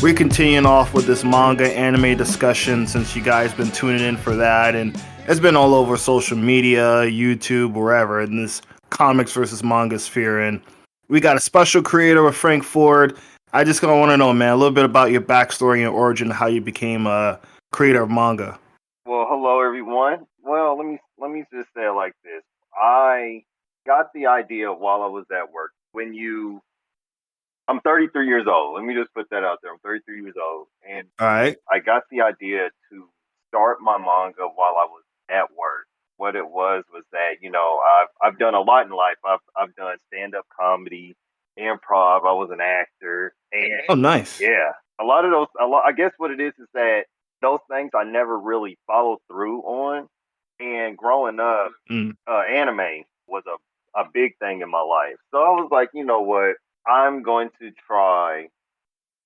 we're continuing off with this manga anime discussion since you guys been tuning in for that, and it's been all over social media, YouTube, wherever, in this comics versus manga sphere. And we got a special creator with Frank Ford. I just want to know, man, a little bit about your backstory and origin, how you became a creator of manga. Well, hello everyone. Well, let me just say it like this. I got the idea while I was at work. I'm 33 years old. Let me just put that out there. I'm 33 years old, and All right. I got the idea to start my manga while I was at work. What it was that I've done a lot in life. I've done stand up comedy, improv. I was an actor, and Oh, nice. yeah, a lot of those. I guess what it is that those things I never really followed through on. And growing up, Mm. anime was a big thing in my life. So I was like, you know what? I'm going to try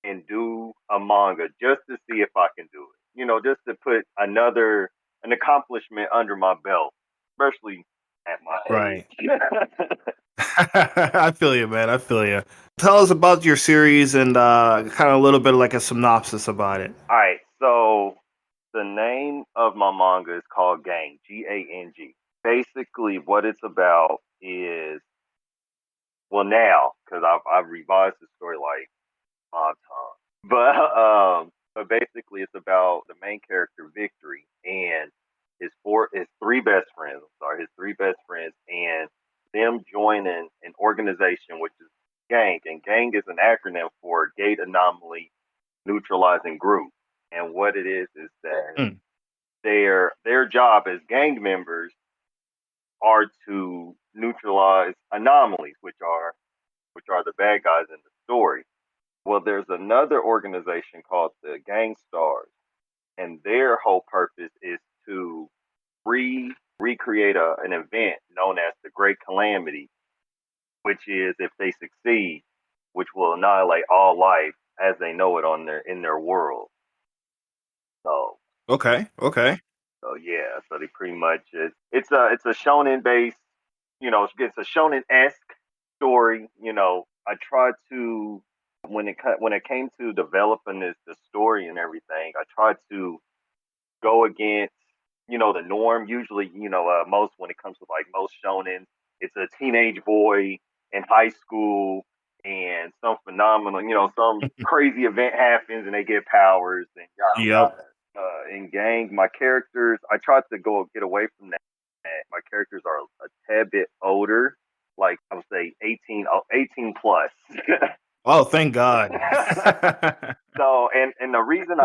and do a manga just to see if I can do it. Just to put an accomplishment under my belt, especially at my Right. age. I feel you, man. I feel you. Tell us about your series and kind of a little bit like a synopsis about it. All right, so the name of my manga is called Gang, Gang. Basically, what it's about is, well, now because I've revised the story like 5 times, but basically it's about the main character Victory and his three best friends. I'm sorry, his three best friends, and them joining an organization which is Gang, and Gang is an acronym for Gate Anomaly Neutralizing Group. And what it is that Mm. their job as gang members are to neutralize anomalies, which are the bad guys in the story. Well, there's another organization called the Gang Stars, and their whole purpose is to recreate an event known as the Great Calamity, which is, if they succeed, which will annihilate all life as they know it in their world. So Okay. Okay. So yeah, so they pretty much it's a shonen based, it's a shonen esque story. I tried to, when it came to developing the story and everything, I tried to go against the norm. Usually, most when it comes to like most shonen, it's a teenage boy in high school and some phenomenal, some crazy event happens and they get powers and yada Yep. yada. In Gang, my characters, I tried to get away from that. My characters are a tad bit older, like I would say 18 plus. Oh, thank God. So, and the reason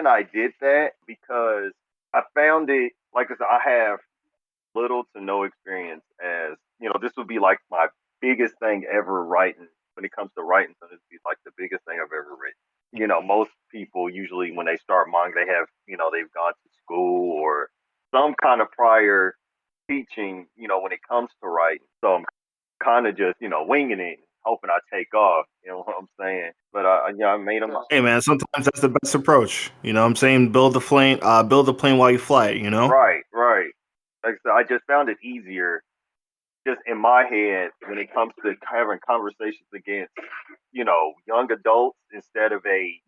I did that, because I found it, like I said, I have little to no experience, as this would be like my biggest thing ever writing. When it comes to writing, so this would be like the biggest thing I've ever written. Most people usually when they start manga, they've gone to school or some kind of prior teaching, when it comes to writing. So I'm kind of just, winging it, hoping I take off. You know what I'm saying? But I made them. Hey, man, sometimes that's the best approach. You know what I'm saying? Build the plane while you fly it, you know? Right, right. Like I said, I just found it easier, just in my head, when it comes to having conversations against, young adults, instead of a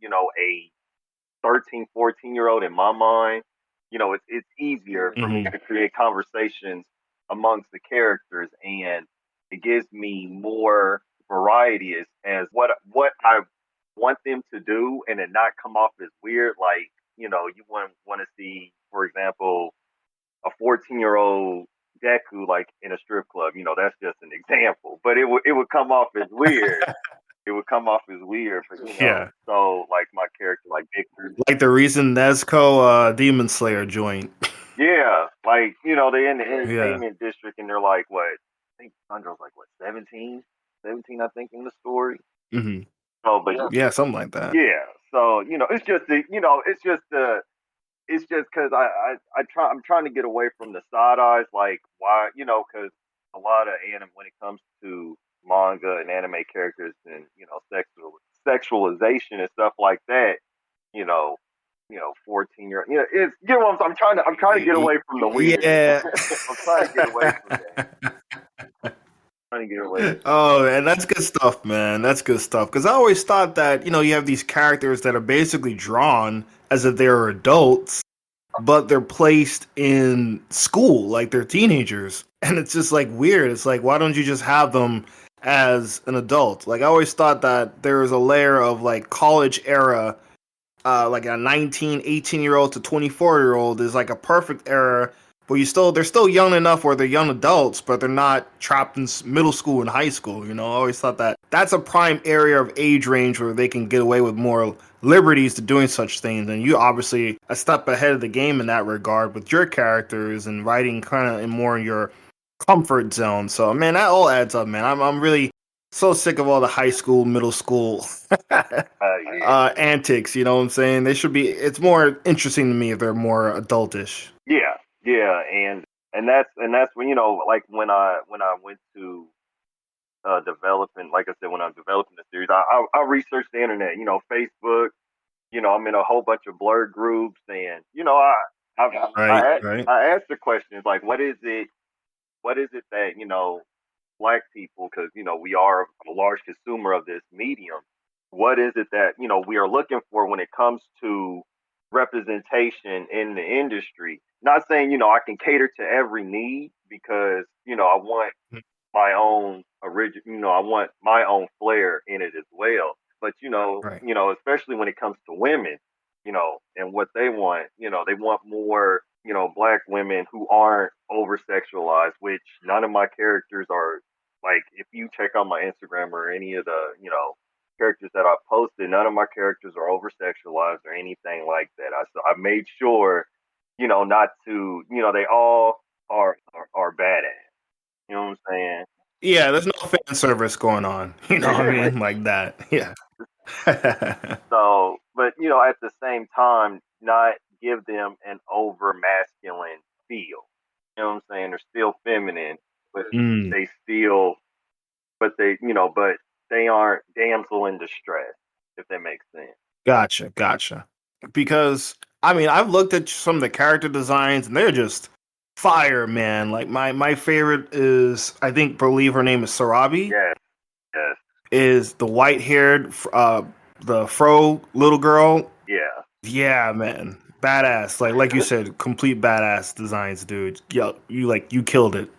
13, 14-year old in my mind. It's easier for me Hmm. to create conversations amongst the characters, and it gives me more variety as what I want them to do, and it not come off as weird. Like, you want to see, for example, a 14-year-old Deku like in a strip club. That's just an example, but it would come off as weird. It would come off as weird, but Yeah. so like my character, like Victor. Like the recent Nezuko Demon Slayer joint. Yeah, like they're in the Yeah. entertainment district, and they're like, what? I think Sandro's like what, 17, 17, I think, in the story. Hmm. Oh, but Yeah, something like that. yeah, so it's just because I'm trying to get away from the side eyes, like why, because a lot of anime, when it comes to manga and anime characters, and sexualization and stuff like that, you know, 14-year, it's, what I'm trying to get away from the weird. Yeah. I'm trying to get away from that. Trying to get away. Oh, and that's good stuff, man. That's good stuff. Because I always thought that, you have these characters that are basically drawn as if they're adults, but they're placed in school like they're teenagers. And it's just like weird. It's like, why don't you just have them as an adult? Like, I always thought that there was a layer of like college era, like a 19, 18-year-old to 24-year-old is like a perfect era. But they're still young enough where they're young adults, but they're not trapped in middle school and high school. I always thought that that's a prime area of age range where they can get away with more liberties to doing such things. And you obviously a step ahead of the game in that regard with your characters and writing kind of in more in your comfort zone. So man, that all adds up, man. I'm really so sick of all the high school, middle school Yeah. antics. You know what I'm saying? They should be. It's more interesting to me if they're more adultish. Yeah, yeah, and that's when like when I went to developing, like I said, when I'm developing the series, I researched the internet, Facebook, I'm in a whole bunch of blurred groups, and Right, right. I asked the questions like, what is it that black people, because we are a large consumer of this medium. What is it that we are looking for when it comes to representation in the industry? Not saying I can cater to every need, because I want my own original. I want my own flair in it as well. But Right. especially when it comes to women, and what they want. They want more. Black women who aren't over sexualized, which none of my characters are. Like, if you check out my Instagram or any of the characters that I posted, none of my characters are over sexualized or anything like that. I made sure not to. They all are badass. You know what I'm saying? Yeah, there's no fan service going on. You know what I mean? Like that. Yeah. So, but at the same time, not give them an over masculine feel. You know what I'm saying? They're still feminine, but Mm, they still, but they aren't damsel in distress, if that makes sense. gotcha, gotcha. Because I mean, I've looked at some of the character designs and they're just fire, man. Like my favorite is I think believe her name is Sarabi. Yes, yes, Is the white haired the fro little girl. yeah. Yeah, man. Badass. Like you said, complete badass designs, dude. Yo, you killed it.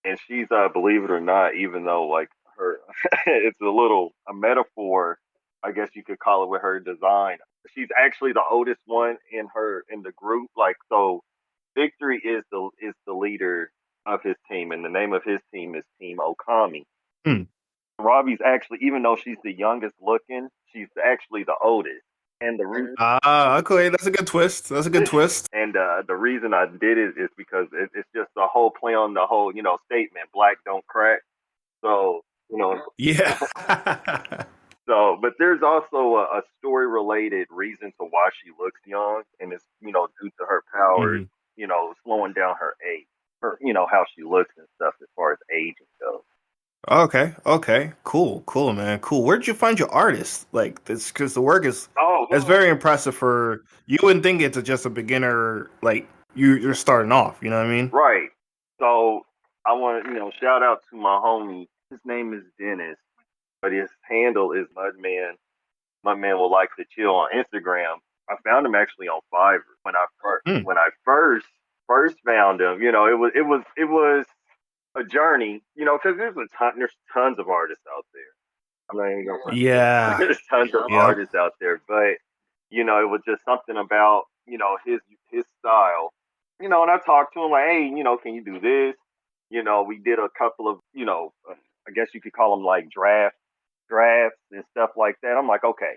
And she's believe it or not, even though like her it's a metaphor, I guess you could call it, with her design. She's actually the oldest one in the group. Like, so Victory is the leader of his team, and the name of his team is Team Okami. Hmm. Robbie's actually, even though she's the youngest looking, she's actually the oldest. And the reason Ah, okay, that's a good twist. That's a good twist. and the reason I did it is because it's just a whole play on the whole statement, black don't crack. So Yeah. but there's also a story related reason to why she looks young, and it's due to her powers, Mhm. slowing down her age, or how she looks and stuff as far as aging goes. Okay, okay, cool, cool, man, cool. Where did you find your artist? Like this, because the work Oh, is very impressive. For you wouldn't think it's just a beginner, like you're starting off. You know what I mean? right. So I want to shout out to my homie. His name is Dennis, but his handle is Mudman. Mudman will like to chill on Instagram. I found him actually on Fiverr Hmm. when I first found him. It was a journey. Because there's tons of artists out there. I'm not even gonna Yeah. there's tons of Yep. artists out there, but it was just something about his style. And I talked to him like, hey, can you do this? We did a couple of I guess you could call them like drafts and stuff like that. I'm like, okay,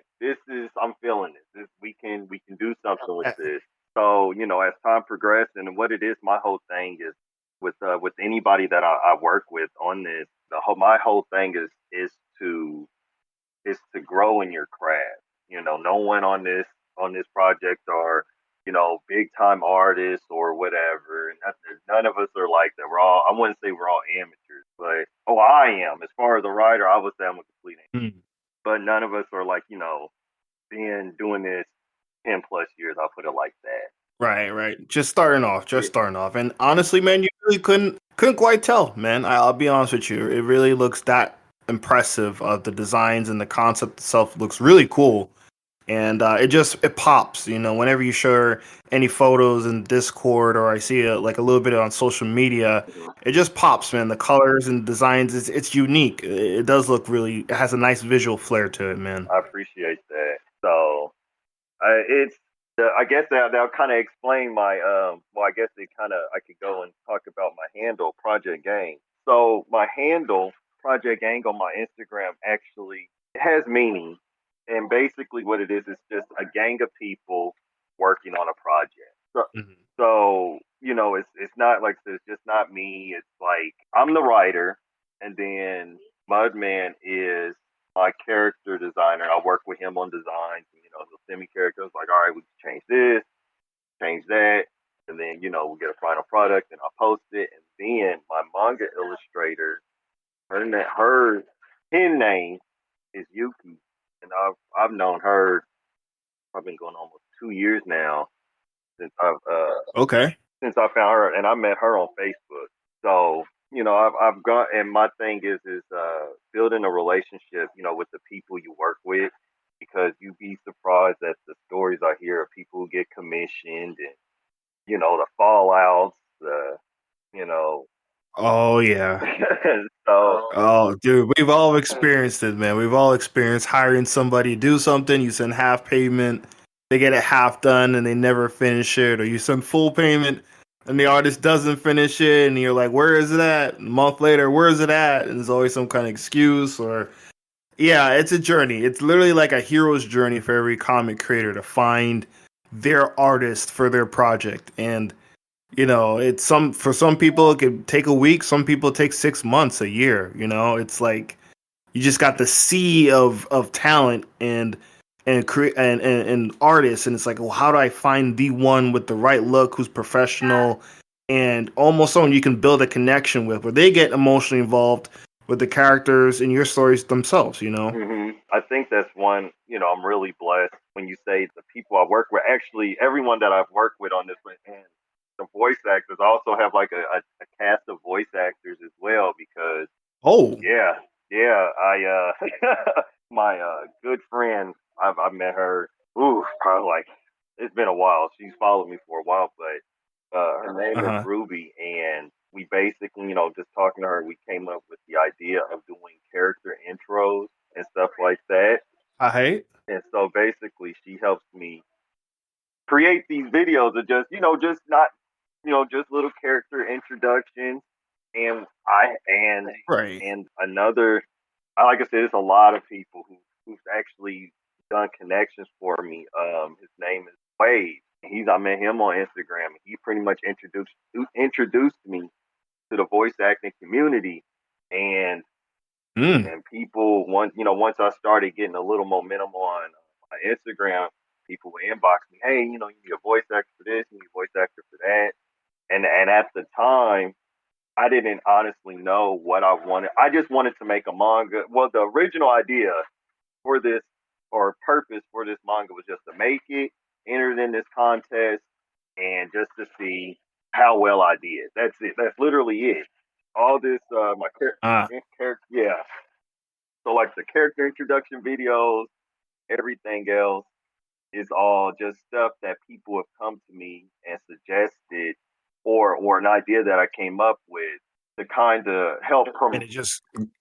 I'm feeling this. We can do something with this. So as time progressed, and what it is, my whole thing is with anybody that I work with on this, my whole thing is to grow in your craft. No one on this project are big time artists or whatever. And none of us are like that. I wouldn't say we're all amateurs, but I am. As far as a writer, I would say I'm a complete amateur. Hmm. But none of us are like being doing this 10 plus years. I'll put it like that. Right, right. Just starting off, Yeah. just starting off. And honestly, man, you really couldn't Couldn't quite tell, man. I'll be honest with you. It really looks that impressive. The designs and the concept itself looks really cool. And it pops, whenever you share any photos in Discord or I see it like a little bit on social media, Mhm. it just pops, man. The colors and designs, it's unique. It does look really, it has a nice visual flair to it, man. I appreciate that. So it's I guess that'll kind of explain my well, I guess it kind of I could go and talk about my handle Project Gang. So my handle Project Gang on my Instagram actually has meaning, and basically what it is just a gang of people working on a project. So, Mhm. so it's not like it's just not me. It's like I'm the writer, and then Mudman is my character designer. I work with him on designs. He'll send me characters like, all right, we can change this, change that, and then we get a final product, and I'll post it. And then my manga illustrator, her pen name is Yuki, and I've known her. I've been going almost 2 years now since Okay. I found her, and I met her on Facebook. So I've gone, and my thing is building a relationship, with the people you work with, because you'd be surprised at the stories I hear of people who get commissioned, and the fallouts, the you know, Oh, yeah. so Oh, dude, we've all experienced it, man. We've all experienced hiring somebody to do something. You send half payment, they get it half done, and they never finish it. Or you send full payment, and the artist doesn't finish it, and you're like, "Where is it at?" A month later, where is it at? And there's always some kind of excuse. Or yeah, it's a journey. It's literally like a hero's journey for every comic creator to find their artist for their project. And it's for some people it could take a week, some people it takes 6 months, a year. It's like you just got the sea of talent and artists, and it's like, well, how do I find the one with the right look, who's professional, and almost someone you can build a connection with, where they get emotionally involved with the characters and your stories themselves. I think that's one. I'm really blessed when you say the people I work with. Actually, everyone that I've worked with on this one, and the voice actors, I also have like a cast of voice actors as well. Because Oh, yeah, yeah, I my good friend, I've met her. Ooh, probably like it's been a while. She's followed me for a while, but her name is uh-huh. Ruby, and we basically, just talking to her, we came up with the idea of doing character intros and stuff like that. I hate. And so basically, she helps me create these videos of just not, just little character introductions. And Right. another, like I said, it's a lot of people who's actually done connections for me. His name is Wade. I met him on Instagram. He pretty much introduced me to the voice acting community, and Mm. people once I started getting a little momentum on my Instagram, people would inbox me, hey, you need a voice actor for this, you need a voice actor for that, and at the time I didn't honestly know what I wanted. I just wanted to make a manga. Well, the original idea for this or purpose for this manga was just to make it, enter it in this contest, and just to see how well I did. That's it. That's literally it. All this, my Ah. character, yeah. So like the character introduction videos, everything else is all just stuff that people have come to me and suggested, or an idea that I came up with to kind of help And promote.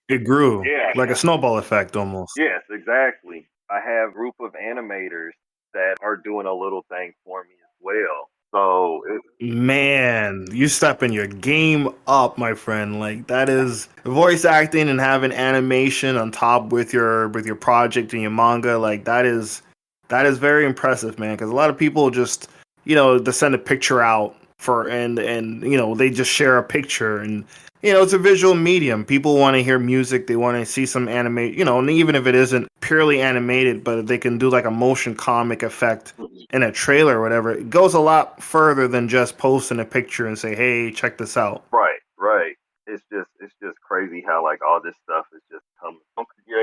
it grew Yeah, like a snowball effect almost. yes, exactly. I have a group of animators that are doing a little thing for me as well. So Man, you stepping your game up, my friend. Like that is voice acting and having animation on top with your project and your manga. Like that is very impressive, man. Because a lot of people just they send a picture out for and they just share a picture, and it's a visual medium. People want to hear music. They want to see some animate. And even if it isn't purely animated, but they can do like a motion comic effect in a trailer or whatever, it goes a lot further than just posting a picture and say, "Hey, check this out." right, right. It's just crazy how like all this stuff is just coming from your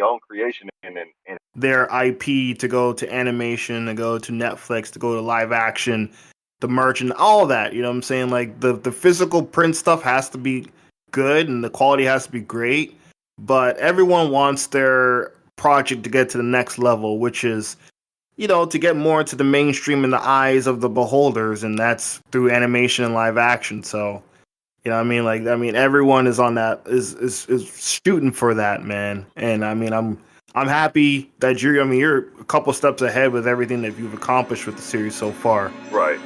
own creation, and Their IP to go to animation, to go to Netflix, to go to live action. the merch and all that. You know what I'm saying? Like the physical print stuff has to be good and the quality has to be great, but everyone wants their project to get to the next level, which is, you know, to get more into the mainstream in the eyes of the beholders, and that's through animation and live action. So, you know what I mean? Like, I mean, everyone is on that, is shooting for that, man. And I mean, I'm happy that you're, I mean, you're a couple steps ahead with everything that you've accomplished with the series so far. Right.